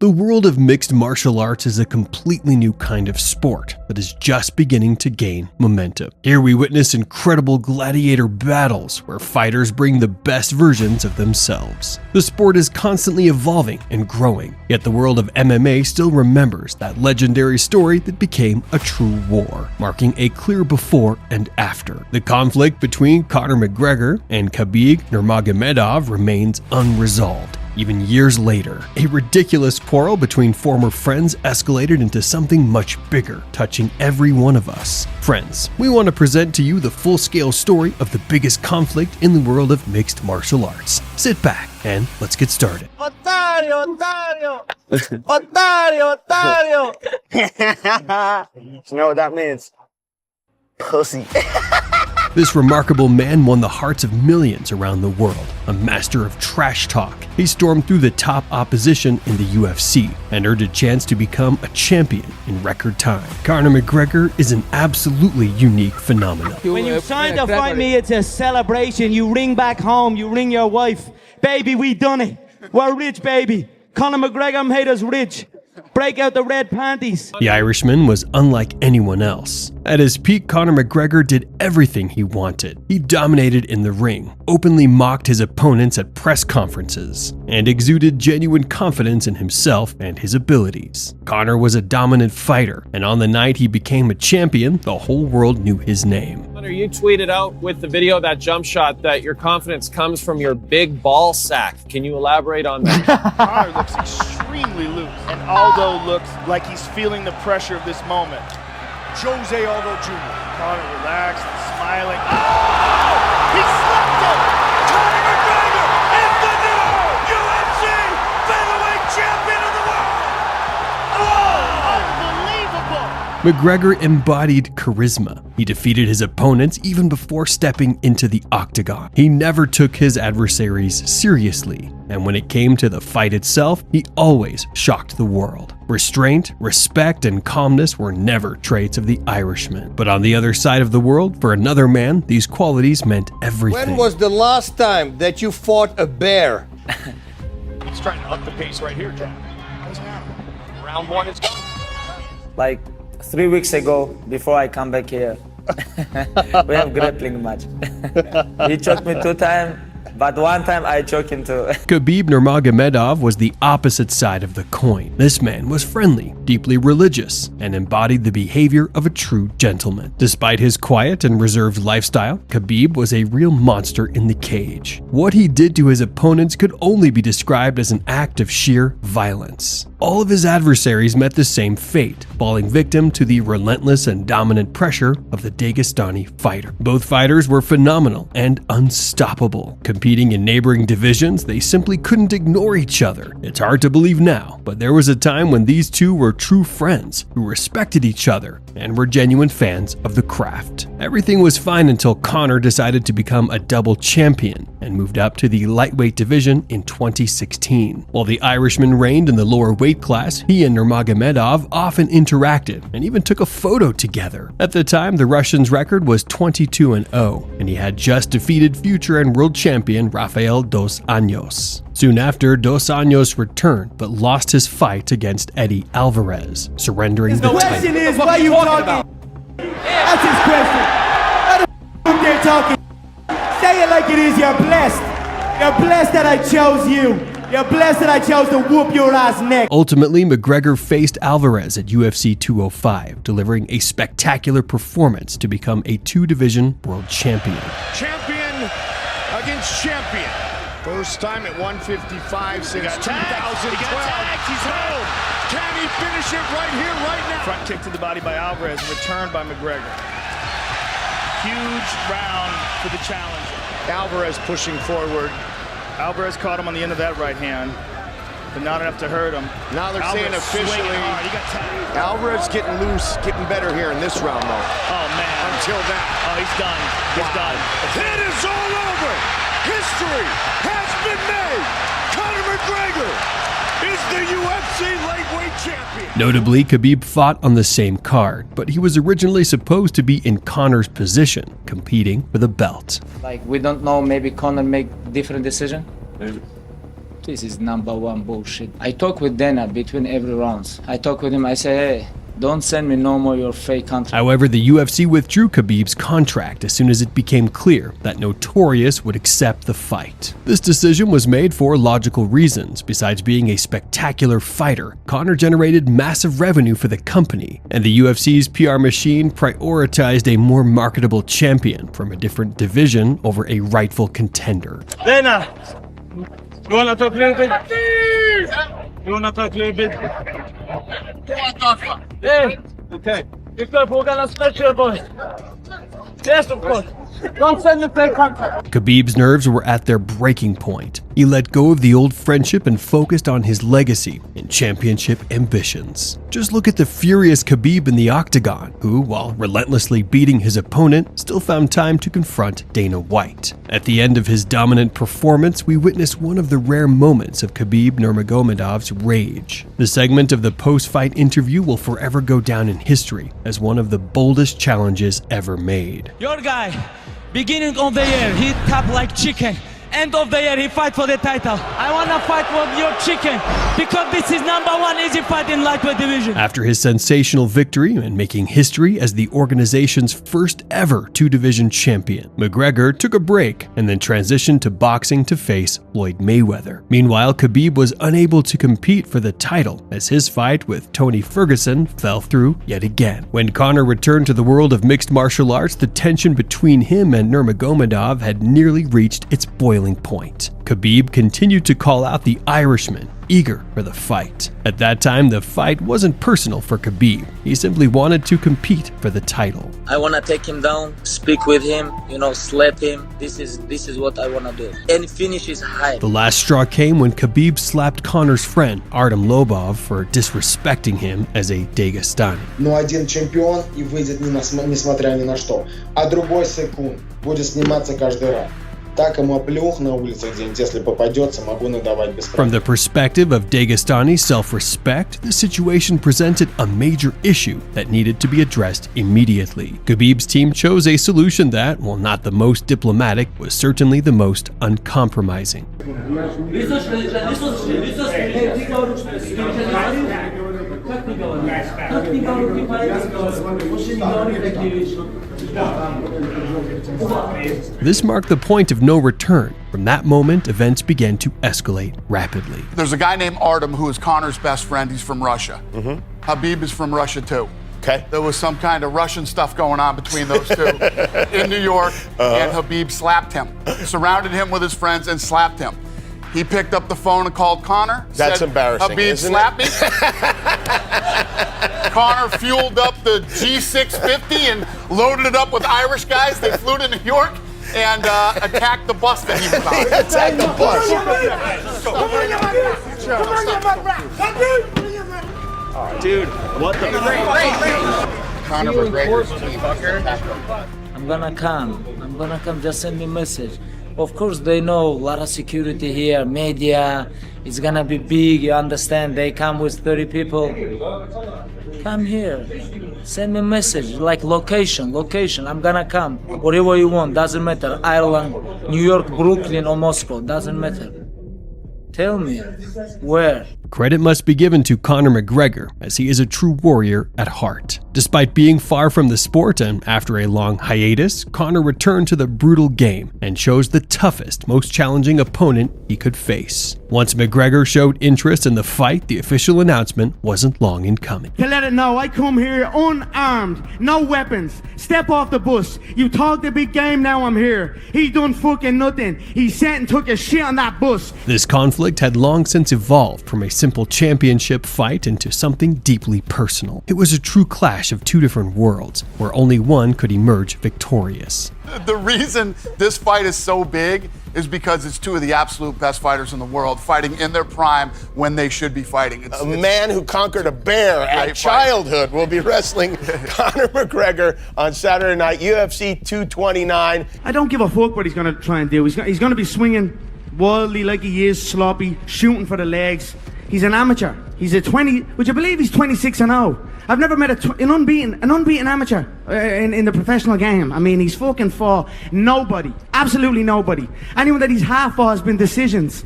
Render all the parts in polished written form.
The world of mixed martial arts is a completely new kind of sport that is just beginning to gain momentum. Here we witness incredible gladiator battles where fighters bring the best versions of themselves. The sport is constantly evolving and growing, yet the world of MMA still remembers that legendary story that became a true war, marking a clear before and after. The conflict between Conor McGregor and Khabib Nurmagomedov remains unresolved. Even years later, a ridiculous quarrel between former friends escalated into something much bigger, touching every one of us. Friends, we want to present to you the full-scale story of the biggest conflict in the world of mixed martial arts. Sit back and let's get started. Otario, Otario! Otario, Otario! You know what that means? Pussy. This remarkable man won the hearts of millions around the world. A master of trash talk, he stormed through the top opposition in the UFC and earned a chance to become a champion in record time. Conor McGregor is an absolutely unique phenomenon. When you sign to fight me, it's a celebration. You ring back home, you ring your wife. Baby, we done it. We're rich, baby. Conor McGregor made us rich. Break out the red panties. The Irishman was unlike anyone else. At his peak, Conor McGregor did everything he wanted. He dominated in the ring, openly mocked his opponents at press conferences, and exuded genuine confidence in himself and his abilities. Conor was a dominant fighter, and on the night he became a champion, the whole world knew his name. Conor, you tweeted out with the video of that jump shot that your confidence comes from your big ball sack. Can you elaborate on that? Conor looks extremely loose, and Aldo looks like he's feeling the pressure of this moment. Jose Aldo Jr. Conor relaxed, smiling. Oh! He slapped him! Conor McGregor is the new UFC featherweight champion of the world! Oh! Unbelievable! McGregor embodied charisma. He defeated his opponents even before stepping into the Octagon. He never took his adversaries seriously, and when it came to the fight itself, he always shocked the world. Restraint, respect, and calmness were never traits of the Irishman. But on the other side of the world, for another man, these qualities meant everything. When was the last time that you fought a bear? He's trying to up the pace right here, John. Round one is gone. Like 3 weeks ago, before I come back here, we have grappling match. He choked me 2 times, but 1 time I choked him too. Khabib Nurmagomedov was the opposite side of the coin. This man was friendly, deeply religious, and embodied the behavior of a true gentleman. Despite his quiet and reserved lifestyle, Khabib was a real monster in the cage. What he did to his opponents could only be described as an act of sheer violence. All of his adversaries met the same fate, falling victim to the relentless and dominant pressure of the Dagestani fighter. Both fighters were phenomenal and unstoppable. Competing in neighboring divisions, they simply couldn't ignore each other. It's hard to believe now, but there was a time when these two were true friends who respected each other and were genuine fans of the craft. Everything was fine until Conor decided to become a double champion and moved up to the lightweight division in 2016. While the Irishman reigned in the lower weight class, he and Nurmagomedov often interacted and even took a photo together. At the time, the Russian's record was 22-0, and he had just defeated future and world champion Rafael Dos Anjos. Soon after, Dos Anjos returned but lost his fight against Eddie Alvarez, surrendering the title. The question is, why are you talking? That's his question. Why the f*** they're talking? Say it like it is, you're blessed. You're blessed that I chose you. You're blessed that I chose to whoop your ass neck. Ultimately, McGregor faced Alvarez at UFC 205, delivering a spectacular performance to become a 2-division world champion. Champion against champion. First time at 155 since 2012. He's home. Can he finish it right here, right now? Front kick to the body by Alvarez, returned by McGregor. Huge round for the challenger. Alvarez pushing forward. Alvarez caught him on the end of that right hand, but not enough to hurt him. Now they're Alvarez saying officially, he got tired. Alvarez getting loose, getting better here in this round, though. Oh, man. Until that. Oh, he's done. He's done. It is all over. History has been made. Conor McGregor is the UFC lightweight champion. Notably, Khabib fought on the same card, but he was originally supposed to be in Conor's position, competing for the belt. Like, we don't know, maybe Conor make different decision. This is #1 bullshit. I talk with Dana between every rounds. I talk with him, I say, hey, don't send me no more your fake contract. However, the UFC withdrew Khabib's contract as soon as it became clear that Notorious would accept the fight. This decision was made for logical reasons. Besides being a spectacular fighter, Conor generated massive revenue for the company, and the UFC's PR machine prioritized a more marketable champion from a different division over a rightful contender. Dana, you wanna talk a little bit? You wanna talk a little bit? Hey, okay. If we're gonna special, boys. Yes, of course. Don't send the fake contract. Khabib's nerves were at their breaking point. He let go of the old friendship and focused on his legacy and championship ambitions. Just look at the furious Khabib in the Octagon, who, while relentlessly beating his opponent, still found time to confront Dana White. At the end of his dominant performance, we witnessed one of the rare moments of Khabib Nurmagomedov's rage. The segment of the post-fight interview will forever go down in history as one of the boldest challenges ever made. Your guy, beginning of the year, he tapped like chicken. End of the year, he fight for the title. I wanna fight for your chicken because this is #1 easy fight in lightweight division. After his sensational victory and making history as the organization's first ever two-division champion, McGregor took a break and then transitioned to boxing to face Floyd Mayweather. Meanwhile, Khabib was unable to compete for the title as his fight with Tony Ferguson fell through yet again. When Conor returned to the world of mixed martial arts, the tension between him and Nurmagomedov had nearly reached its boiling point. Khabib continued to call out the Irishman, eager for the fight. At that time, the fight wasn't personal for Khabib. He simply wanted to compete for the title. I wanna take him down, speak with him, slap him. This is what I wanna do. And finish his high. The last straw came when Khabib slapped Conor's friend, Artem Lobov, for disrespecting him as a Dagestani. Но один чемпион и выйдет несмотря ни на что, а другой секунд будет сниматься каждый раз. From the perspective of Dagestani self-respect, the situation presented a major issue that needed to be addressed immediately. Khabib's team chose a solution that, while not the most diplomatic, was certainly the most uncompromising. This marked the point of no return. From that moment, events began to escalate rapidly. There's a guy named Artem who is Conor's best friend. He's from Russia. Khabib is from Russia too. Okay. There was some kind of Russian stuff going on between those two in New York, and Khabib slapped him, surrounded him with his friends and slapped him. He picked up the phone and called Conor. That's embarrassing, Khabib slapped me. Conor fueled up the G650 and loaded it up with Irish guys. They flew to New York and attacked the bus that he was on. Attacked the bus. Dude, what the? Conor McGregor's team. I'm gonna come. Just send me a message. Of course, they know a lot of security here, media. It's gonna be big, you understand? They come with 30 people. Come here. Send me a message, like location. I'm gonna come. Whatever you want, doesn't matter. Ireland, New York, Brooklyn, or Moscow, doesn't matter. Tell me, where? Credit must be given to Conor McGregor, as he is a true warrior at heart. Despite being far from the sport and after a long hiatus, Conor returned to the brutal game and chose the toughest, most challenging opponent he could face. Once McGregor showed interest in the fight, the official announcement wasn't long in coming. To let it know, I come here unarmed, no weapons. Step off the bus. You talk the big game, now I'm here. He done fucking nothing. He sat and took a shit on that bus. This conflict had long since evolved from a simple championship fight into something deeply personal. It was a true clash of two different worlds, where only one could emerge victorious. The reason this fight is so big is because it's two of the absolute best fighters in the world fighting in their prime when they should be fighting. A man who conquered a bear at childhood will be wrestling Conor McGregor on Saturday night, UFC 229. I don't give a fuck what he's going to try and do. He's going to be swinging wildly like he is, sloppy, shooting for the legs. He's an amateur. He's a 20, would you believe he's 26-0? I've never met an unbeaten amateur in the professional game. I mean, he's fucking fought nobody, absolutely nobody. Anyone that he's half fought has been decisions.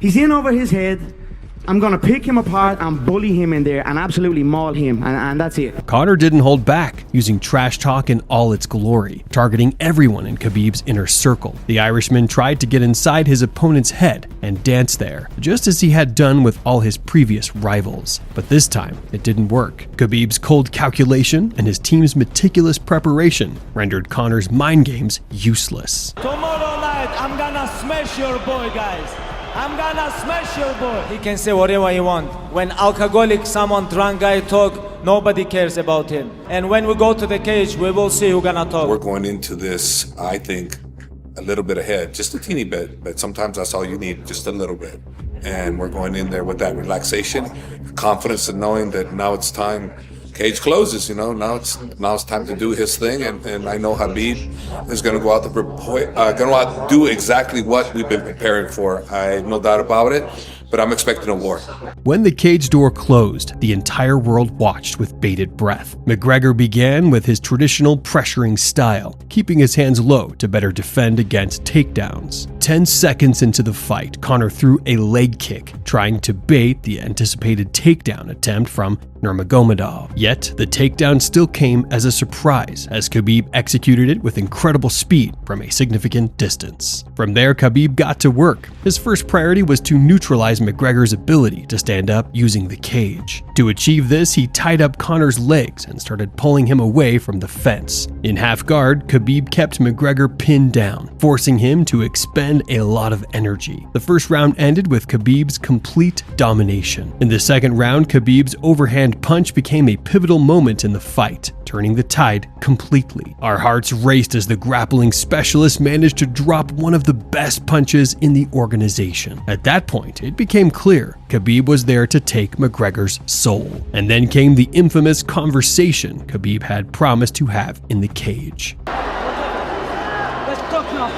He's in over his head. I'm gonna pick him apart and bully him in there and absolutely maul him, and that's it. Conor didn't hold back, using trash talk in all its glory, targeting everyone in Khabib's inner circle. The Irishman tried to get inside his opponent's head and dance there, just as he had done with all his previous rivals. But this time, it didn't work. Khabib's cold calculation and his team's meticulous preparation rendered Conor's mind games useless. Tomorrow night, I'm gonna smash your boy, guys. I'm gonna smash your boy. He can say whatever he wants. When alcoholic, someone drunk guy talk, nobody cares about him. And when we go to the cage, we will see who's gonna talk. We're going into this, I think, a little bit ahead, just a teeny bit, but sometimes that's all you need, just a little bit. And we're going in there with that relaxation, confidence in knowing that now it's time. Cage closes, now it's time to do his thing, and I know Khabib is going to go out do exactly what we've been preparing for. I have no doubt about it, but I'm expecting a war. When the cage door closed, the entire world watched with bated breath. McGregor began with his traditional pressuring style, keeping his hands low to better defend against takedowns. 10 seconds into the fight, Conor threw a leg kick, trying to bait the anticipated takedown attempt from Nurmagomedov. Yet, the takedown still came as a surprise, as Khabib executed it with incredible speed from a significant distance. From there, Khabib got to work. His first priority was to neutralize McGregor's ability to stand up using the cage. To achieve this, he tied up Conor's legs and started pulling him away from the fence. In half guard, Khabib kept McGregor pinned down, forcing him to expend a lot of energy. The first round ended with Khabib's complete domination. In the second round, Khabib's overhand punch became a pivotal moment in the fight, turning the tide completely. Our hearts raced as the grappling specialist managed to drop one of the best punches in the organization. At that point, it became clear Khabib was there to take McGregor's soul. And then came the infamous conversation Khabib had promised to have in the cage. Let's talk now.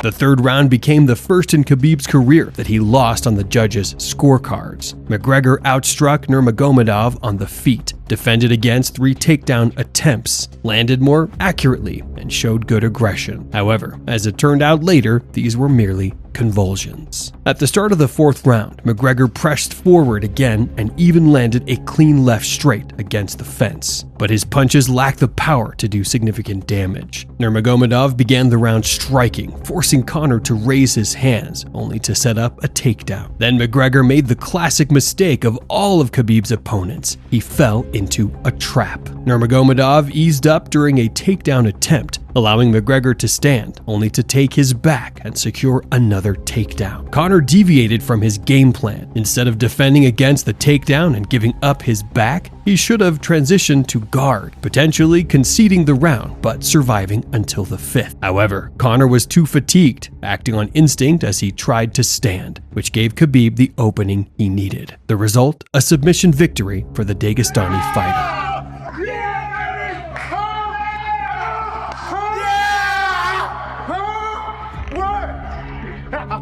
The third round became the first in Khabib's career that he lost on the judges' scorecards. McGregor outstruck Nurmagomedov on the feet, defended against 3 takedown attempts, landed more accurately, and showed good aggression. However, as it turned out later, these were merely convulsions. At the start of the fourth round, McGregor pressed forward again and even landed a clean left straight against the fence. But his punches lacked the power to do significant damage. Nurmagomedov began the round striking, forcing Conor to raise his hands, only to set up a takedown. Then McGregor made the classic mistake of all of Khabib's opponents. He fell into a trap. Nurmagomedov eased up during a takedown attempt, allowing McGregor to stand, only to take his back and secure another takedown. Conor deviated from his game plan. Instead of defending against the takedown and giving up his back, he should have transitioned to guard, potentially conceding the round but surviving until the fifth. However, Conor was too fatigued, acting on instinct as he tried to stand, which gave Khabib the opening he needed. The result, a submission victory for the Dagestani fighter.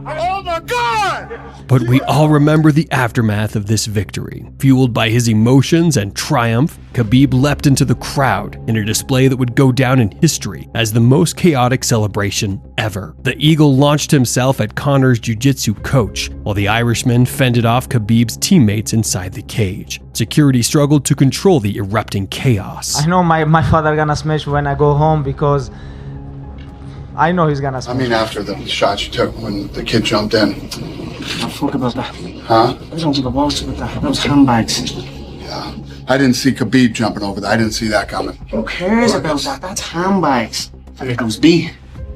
Oh my God! But we all remember the aftermath of this victory. Fueled by his emotions and triumph, Khabib leapt into the crowd in a display that would go down in history as the most chaotic celebration ever. The Eagle launched himself at Conor's jiu-jitsu coach, while the Irishman fended off Khabib's teammates inside the cage. Security struggled to control the erupting chaos. I know my father gonna smash when I go home because I know he's gonna smash. I mean, after the shot you took when the kid jumped in. I fuck about that. Huh? I don't give a balls about that. Those handbags. Yeah. I didn't see Khabib jumping over that. I didn't see that coming. Who cares about that? That's handbags. And there goes B.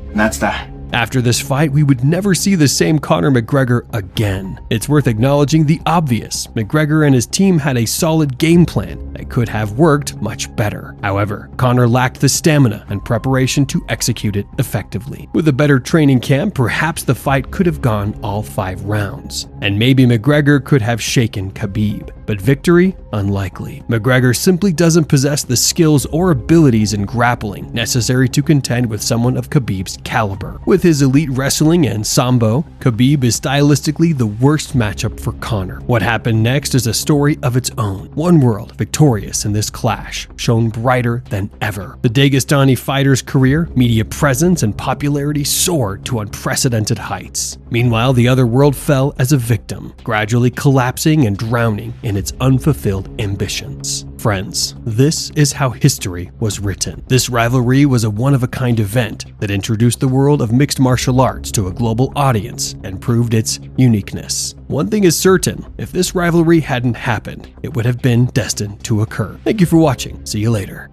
And that's that. After this fight, we would never see the same Conor McGregor again. It's worth acknowledging the obvious. McGregor and his team had a solid game plan that could have worked much better. However, Conor lacked the stamina and preparation to execute it effectively. With a better training camp, perhaps the fight could have gone all 5 rounds. And maybe McGregor could have shaken Khabib. but victory unlikely. McGregor simply doesn't possess the skills or abilities in grappling necessary to contend with someone of Khabib's caliber. With his elite wrestling and sambo, Khabib is stylistically the worst matchup for Conor. What happened next is a story of its own. One world victorious in this clash, shone brighter than ever. The Dagestani fighter's career, media presence, and popularity soared to unprecedented heights. Meanwhile, the other world fell as a victim, gradually collapsing and drowning in its unfulfilled ambitions. Friends, this is how history was written. This rivalry was a one-of-a-kind event that introduced the world of mixed martial arts to a global audience and proved its uniqueness. One thing is certain, if this rivalry hadn't happened, it would have been destined to occur. Thank you for watching. See you later.